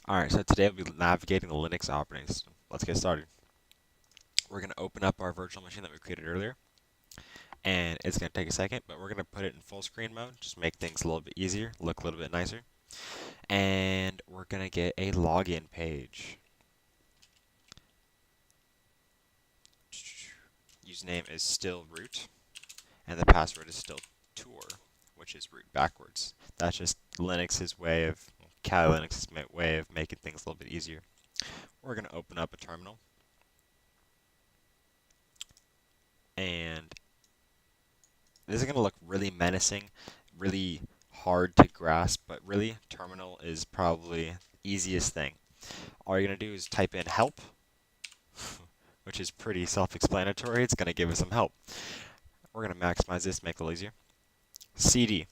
Alright, so today we'll be navigating the Linux operating system. Let's get started. We're going to open up our virtual machine that we created earlier, and it's going to take a second, but we're going to put it in full screen mode, just make things a little bit easier, look a little bit nicer. And we're going to get a login page. Username is still root, and the password is still tour, which is root backwards. That's just Linux's way of, Kali Linux's way of making things a little bit easier. We're going to open up a terminal, and this is going to look really menacing, really hard to grasp, but really, terminal is probably the easiest thing. All you're going to do is type in help, which is pretty self-explanatory. It's going to give us some help. We're going to maximize this, make it a little easier. CD,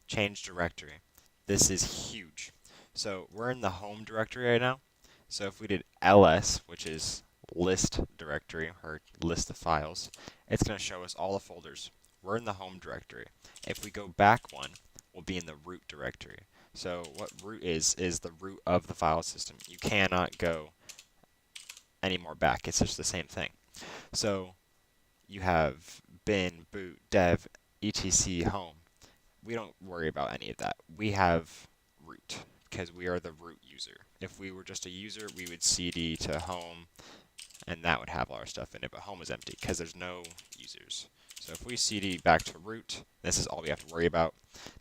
change directory. This is huge. So we're in the home directory right now. So if we did ls, which is list directory, or list of files, it's going to show us all the folders. We're in the home directory. If we go back one, we'll be in the root directory. So what root is the root of the file system. You cannot go any more back. It's just the same thing. So you have bin, boot, dev, etc, home. We don't worry about any of that. We have root because we are the root user. If we were just a user, we would cd to home, and that would have all our stuff in it, but home is empty because there's no users. So if we cd back to root, this is all we have to worry about.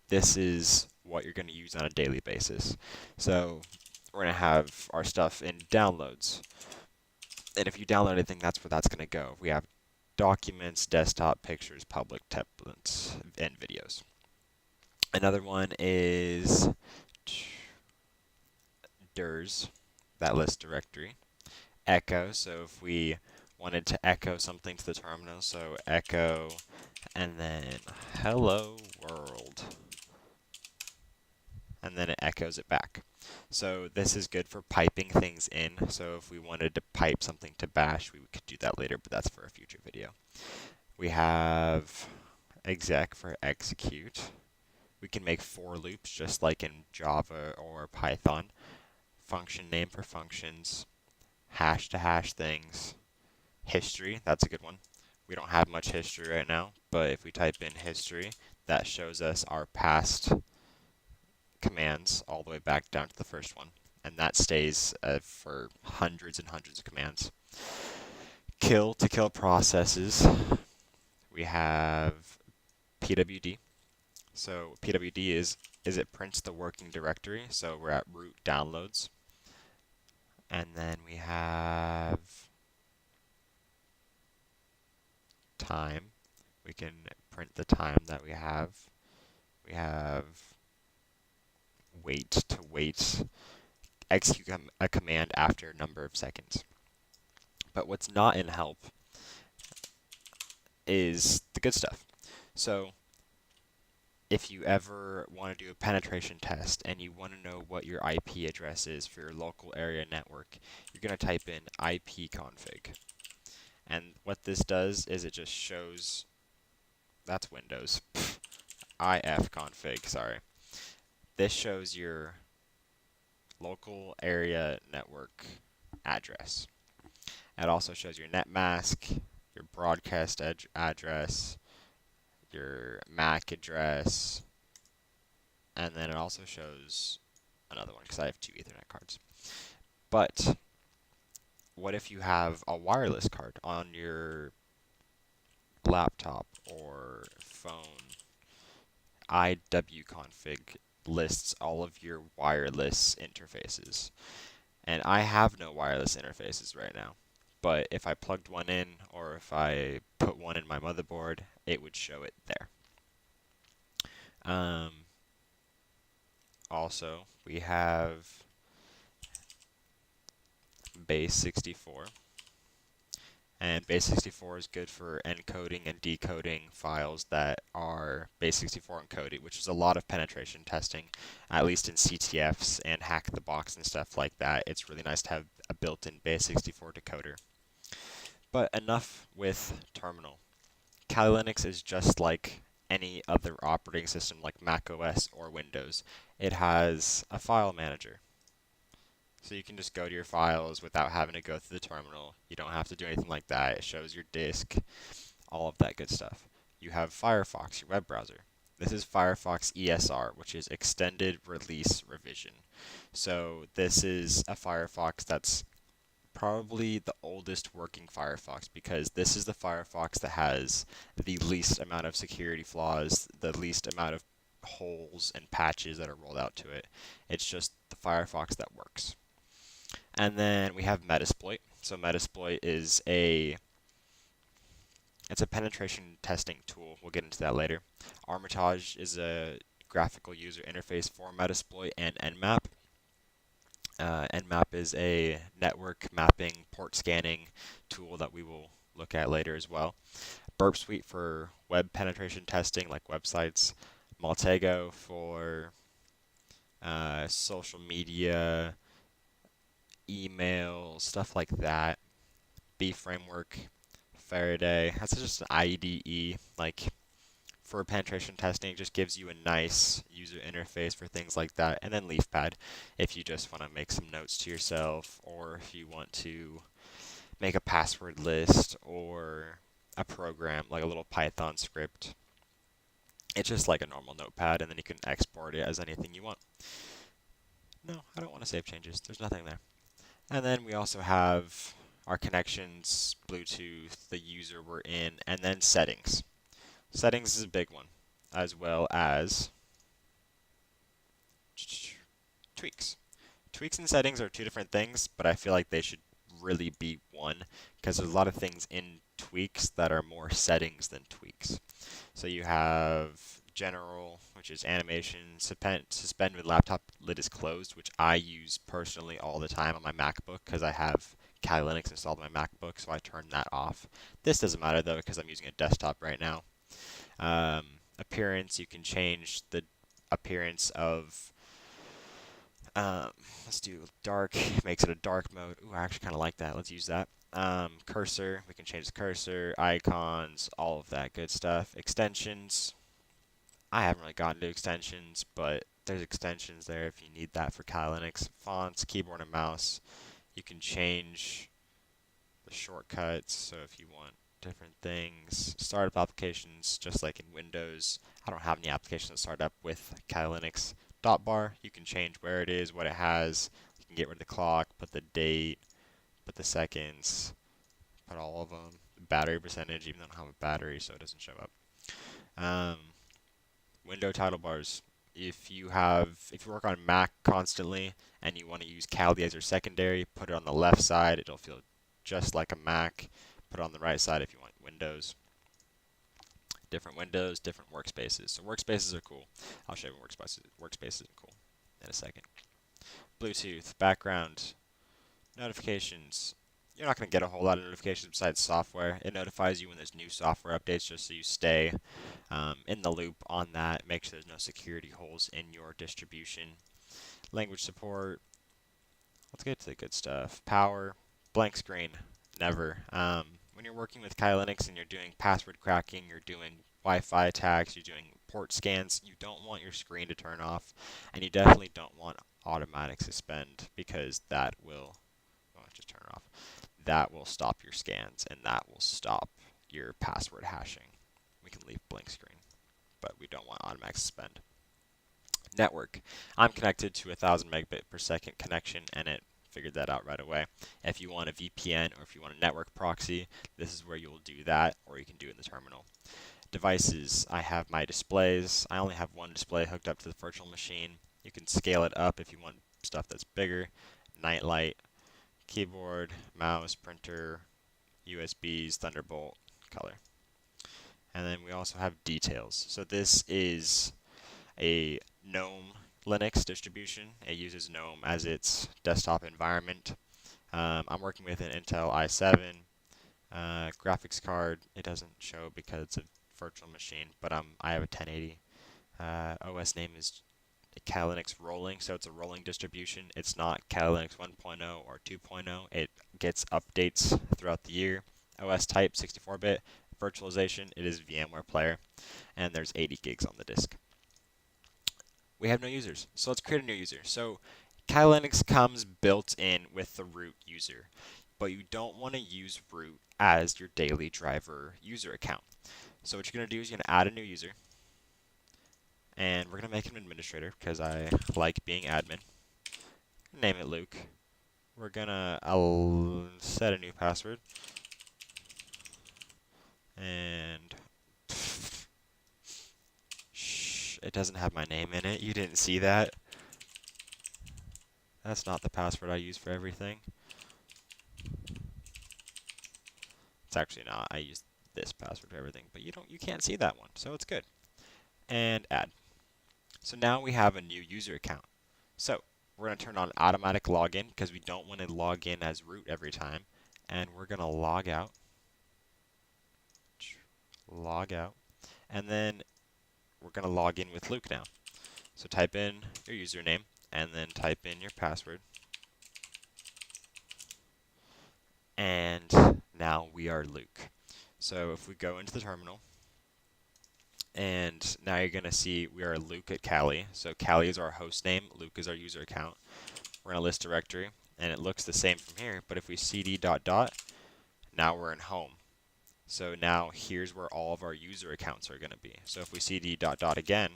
This is what you're going to use on a daily basis. So we're going to have our stuff in downloads. And if you download anything, that's where that's going to go. We have documents, desktop, pictures, public templates, and videos. Another one is dirs, that list directory. Echo, so if we wanted to echo something to the terminal, so echo and then hello world, and then it echoes it back. So this is good for piping things in. So if we wanted to pipe something to bash, we could do that later, but that's for a future video. We have exec for execute. We can make for loops just like in Java or Python. Function name for functions. Hash to hash things. History, that's a good one. We don't have much history right now, but if we type in history, that shows us our past commands all the way back down to the first one. And that stays for hundreds and hundreds of commands. Kill to kill processes. We have pwd. So pwd is it prints the working directory. So we're at root downloads. And then we have time. We can print the time that we have. We have wait to wait, execute a command after a number of seconds. But what's not in help is the good stuff. So if you ever want to do a penetration test and you want to know what your IP address is for your local area network, you're going to type in ipconfig. And what this does is it just shows, that's Windows, ifconfig, sorry. This shows your local area network address. It also shows your net mask, your broadcast address, your MAC address, and then it also shows another one because I have 2 Ethernet cards. But what if you have a wireless card on your laptop or phone? iwconfig lists all of your wireless interfaces. And I have no wireless interfaces right now. But if I plugged one in or if I put one in my motherboard, it would show it there. Also, we have base64. And base64 is good for encoding and decoding files that are base64 encoded, which is a lot of penetration testing, at least in CTFs and hack the box and stuff like that. It's really nice to have a built-in base64 decoder. But enough with terminal. Kali Linux is just like any other operating system like Mac OS or Windows. It has a file manager. So you can just go to your files without having to go through the terminal. You don't have to do anything like that. It shows your disk, all of that good stuff. You have Firefox, your web browser. This is Firefox ESR, which is Extended Release Revision. So this is a Firefox that's probably the oldest working Firefox because this is the Firefox that has the least amount of security flaws, the least amount of holes and patches that are rolled out to it. It's just the Firefox that works. And then we have Metasploit. So Metasploit is it's a penetration testing tool. We'll get into that later. Armitage is a graphical user interface for Metasploit and Nmap. Nmap is a network mapping, port scanning tool that we will look at later as well. Burp Suite for web penetration testing, like websites. Maltego for social media, email, stuff like that. B Framework, Faraday. That's just an IDE, like for penetration testing. It just gives you a nice user interface for things like that. And then LeafPad, if you just want to make some notes to yourself, or if you want to make a password list or a program like a little Python script. It's just like a normal notepad, and then you can export it as anything you want. No, I don't want to save changes. There's nothing there. And then we also have our connections, Bluetooth, the user we're in, and then settings. Settings is a big one, as well as tweaks. Tweaks and settings are two different things, but I feel like they should really be one because there's a lot of things in tweaks that are more settings than tweaks. So you have general, which is animation, suspend when laptop lid is closed, which I use personally all the time on my MacBook because I have Kali Linux installed on my MacBook, so I turn that off. This doesn't matter though because I'm using a desktop right now. Appearance, you can change the appearance of let's do dark, makes it a dark mode. Ooh, I actually kind of like that. Let's use that. Cursor, we can change the cursor, icons, all of that good stuff. Extensions, I haven't really gotten to extensions, but there's extensions there if you need that for Kali Linux. Fonts, keyboard and mouse, you can change the shortcuts, so if you want different things. Startup applications, just like in Windows, I don't have any applications that start up with Kali Linux. Dot bar, you can change where it is, what it has. You can get rid of the clock, put the date, put the seconds, put all of them. Battery percentage, even though I don't have a battery, so it doesn't show up. Window title bars. If you work on Mac constantly and you want to use Kali as your secondary, put it on the left side. It'll feel just like a Mac. Put it on the right side if you want Windows. Different windows, different workspaces. So workspaces are cool. I'll show you workspaces are cool in a second. Bluetooth, background, notifications. You're not going to get a whole lot of notifications besides software. It notifies you when there's new software updates just so you stay in the loop on that. Make sure there's no security holes in your distribution. Language support. Let's get to the good stuff. Power, blank screen, never. When you're working with Kali Linux and you're doing password cracking, you're doing Wi-Fi attacks, you're doing port scans, you don't want your screen to turn off, and you definitely don't want automatic suspend because that will, just turn it off. That will stop your scans and that will stop your password hashing. We can leave blank screen, but we don't want automatic suspend. Network. I'm connected to 1000 megabit per second connection and it figured that out right away. If you want a VPN or if you want a network proxy, this is where you'll do that, or you can do it in the terminal. Devices. I have my displays. I only have one display hooked up to the virtual machine. You can scale it up if you want stuff that's bigger. Nightlight, keyboard, mouse, printer, USBs, Thunderbolt, color. And then we also have details. So this is a GNOME Linux distribution. It uses GNOME as its desktop environment. I'm working with an Intel i7 graphics card. It doesn't show because it's a virtual machine, but I have a 1080. OS name is Kali Linux Rolling, so it's a rolling distribution. It's not Kali Linux 1.0 or 2.0. It gets updates throughout the year. OS type 64-bit. Virtualization, it is VMware Player, and there's 80 gigs on the disk. We have no users, so let's create a new user. So Kali Linux comes built in with the root user, but you don't want to use root as your daily driver user account. So what you're going to do is you're going to add a new user, and we're going to make him an administrator because I like being admin. Name it Luke. We're going to set a new password, and shh, it doesn't have my name in it. You didn't see that? That's not the password I use for everything. It's actually not. I use this password for everything, but you can't see that one, so it's good. And add. So now we have a new user account. So we're going to turn on automatic login because we don't want to log in as root every time. And we're going to log out. Log out. And then we're going to log in with Luke now. So type in your username and then type in your password. And now we are Luke. So if we go into the terminal, and now you're going to see we are Luke at Kali. So Kali is our host name, Luke is our user account. We're in a list directory, and it looks the same from here, but if we cd ... now we're in home. So now here's where all of our user accounts are going to be. So if we cd ... again,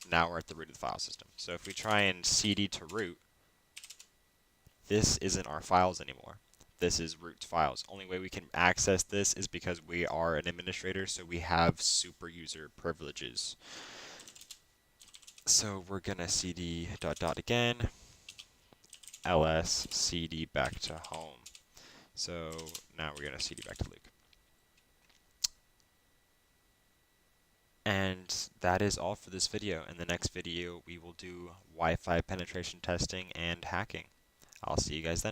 now we're at the root of the file system. So if we try and cd to root, this isn't our files anymore. This is root files. Only way we can access this is because we are an administrator, so we have super user privileges. So we're going to cd ... again, ls cd back to home. So now we're going to cd back to Luke. And that is all for this video. In the next video, we will do Wi-Fi penetration testing and hacking. I'll see you guys then.